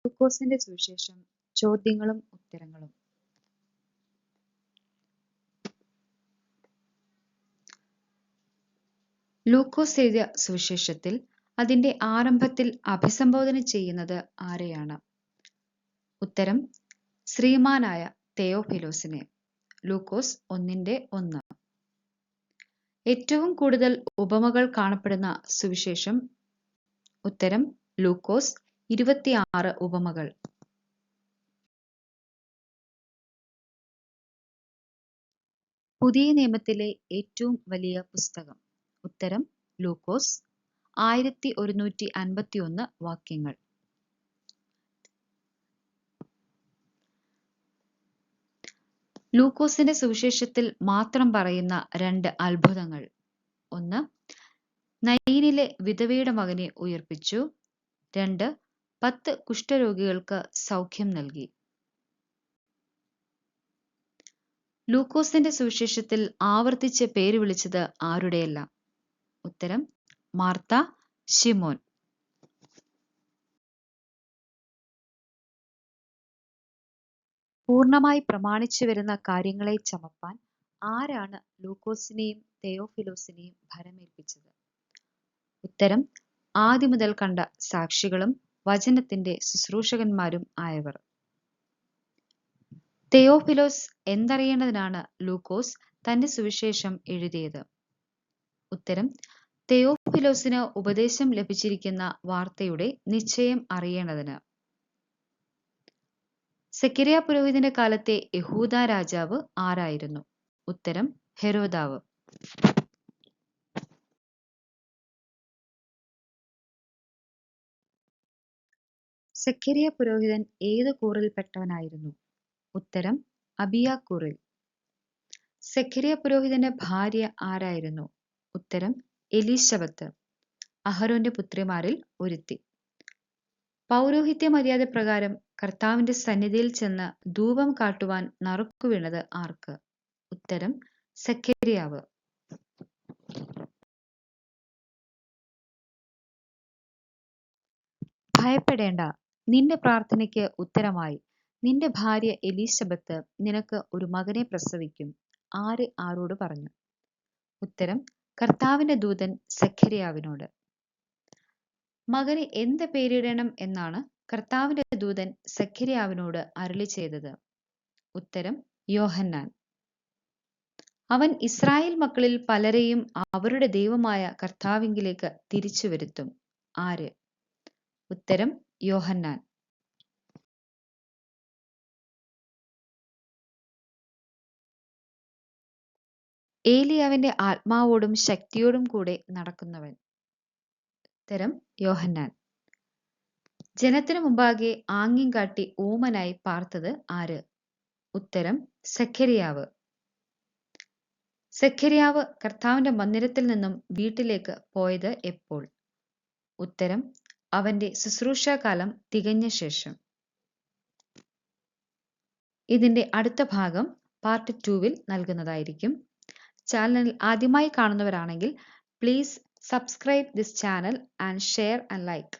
ലൂക്കോസിന്റെ സുവിശേഷം ചോദ്യങ്ങളും ഉത്തരങ്ങളും. ലൂക്കോസ് എഴുതിയ സുവിശേഷത്തിൽ അതിന്റെ ആരംഭത്തിൽ അഭിസംബോധന ചെയ്യുന്നത് ആരെയാണ്? ഉത്തരം ശ്രീമാനായ തെയോഫിലോസിനെ. ലൂക്കോസ് 1:1. ഏറ്റവും കൂടുതൽ ഉപമകൾ കാണപ്പെടുന്ന സുവിശേഷം? ഉത്തരം ലൂക്കോസ് 26 ഉപമകൾ. പുതിയ നിയമത്തിലെ ഏറ്റവും വലിയ പുസ്തകം? ഉത്തരം ലൂക്കോസ്. 1151 വാക്യങ്ങൾ. ലൂക്കോസിന്റെ സുവിശേഷത്തിൽ മാത്രം പറയുന്ന 2 അത്ഭുതങ്ങൾ. 1. നയീനിലെ വിധവയുടെ മകനെ ഉയർപ്പിച്ചു. 2. 10 കുഷ്ഠരോഗികൾക്ക് സൗഖ്യം നൽകി. ലൂക്കോസിന്റെ സുവിശേഷത്തിൽ ആവർത്തിച്ച് പേര് വിളിച്ചത് ആരുടെയെല്ലാം? ഉത്തരം മാർത്ത, ശിമോൻ. പൂർണ്ണമായി പ്രമാണിച്ചു വരുന്ന കാര്യങ്ങളെ ചമപ്പാൻ ആരാണ് ലൂക്കോസിനെയും തെയോഫിലോസിനെയും ഭരമേൽപ്പിച്ചത്? ഉത്തരം ആദ്യം മുതൽ കണ്ട സാക്ഷികളും വചനത്തിന്റെ ശുശ്രൂഷകന്മാരും ആയവർ. തെയോഫിലോസ് എന്തറിയേണ്ടതിനാണ് ലൂക്കോസ് തന്റെ സുവിശേഷം എഴുതിയത്? ഉത്തരം തെയോഫിലോസിന് ഉപദേശം ലഭിച്ചിരിക്കുന്ന വാർത്തയുടെ നിശ്ചയം അറിയേണ്ടതിന്. സെഖര്യാ പുരോഹിതന്റെ കാലത്തെ യഹൂദ രാജാവ് ആരായിരുന്നു? ഉത്തരം ഹെരോദാവ്. സെഖര്യാ പുരോഹിതൻ ഏത് കൂറിൽപ്പെട്ടവനായിരുന്നു? ഉത്തരം അബിയാക്കൂറിൽ. സെഖര്യാ പുരോഹിതന്റെ ഭാര്യ ആരായിരുന്നു? ഉത്തരം എലീശബത്ത്, അഹരോന്റെ പുത്രിമാരിൽ ഒരുത്തി. പൗരോഹിത്യ മര്യാദ പ്രകാരം കർത്താവിന്റെ സന്നിധിയിൽ ചെന്ന് ധൂപം കാട്ടുവാൻ നറുക്കുവീണത് ആർക്ക്? ഉത്തരം സെഖര്യാവ്. ഭയപ്പെടേണ്ട, നിന്റെ പ്രാർത്ഥനയ്ക്ക് ഉത്തരമായി നിന്റെ ഭാര്യ എലീശബത്ത് നിനക്ക് ഒരു മകനെ പ്രസവിക്കും. ആര് ആരോട് പറഞ്ഞു? ഉത്തരം കർത്താവിന്റെ ദൂതൻ സെഖര്യാവിനോട്. മകന് എന്ത് പേരിടണം എന്നാണ് കർത്താവിന്റെ ദൂതൻ സെഖര്യാവിനോട് അരുളി ചെയ്തത്? ഉത്തരം യോഹന്നാൻ. അവൻ ഇസ്രായേൽ മക്കളിൽ പലരെയും അവരുടെ ദൈവമായ കർത്താവിങ്കിലേക്ക് തിരിച്ചു വരുത്തും. ആര്? ഉത്തരം യോഹന്നാൻ. ഏലിയാവിന്റെ ആത്മാവോടും ശക്തിയോടും കൂടെ നടക്കുന്നവൻ. ഉത്തരം യോഹന്നാൻ. ജനത്തിനു മുമ്പാകെ ആംഗ്യം കാട്ടി ഊമനായി പാർത്തത് ആര്? ഉത്തരം സെഖര്യാവ്. സെഖര്യാവ് കർത്താവിന്റെ മന്ദിരത്തിൽ നിന്നും വീട്ടിലേക്ക് പോയത് എപ്പോൾ? ഉത്തരം അവന്റെ ശുശ്രൂഷാകാലം തികഞ്ഞ ശേഷം. ഇതിന്റെ അടുത്ത ഭാഗം പാർട്ട് 2-വിൽ നൽകുന്നതായിരിക്കും. ചാനൽ ആദ്യമായി കാണുന്നവരാണെങ്കിൽ please subscribe this channel and share and like.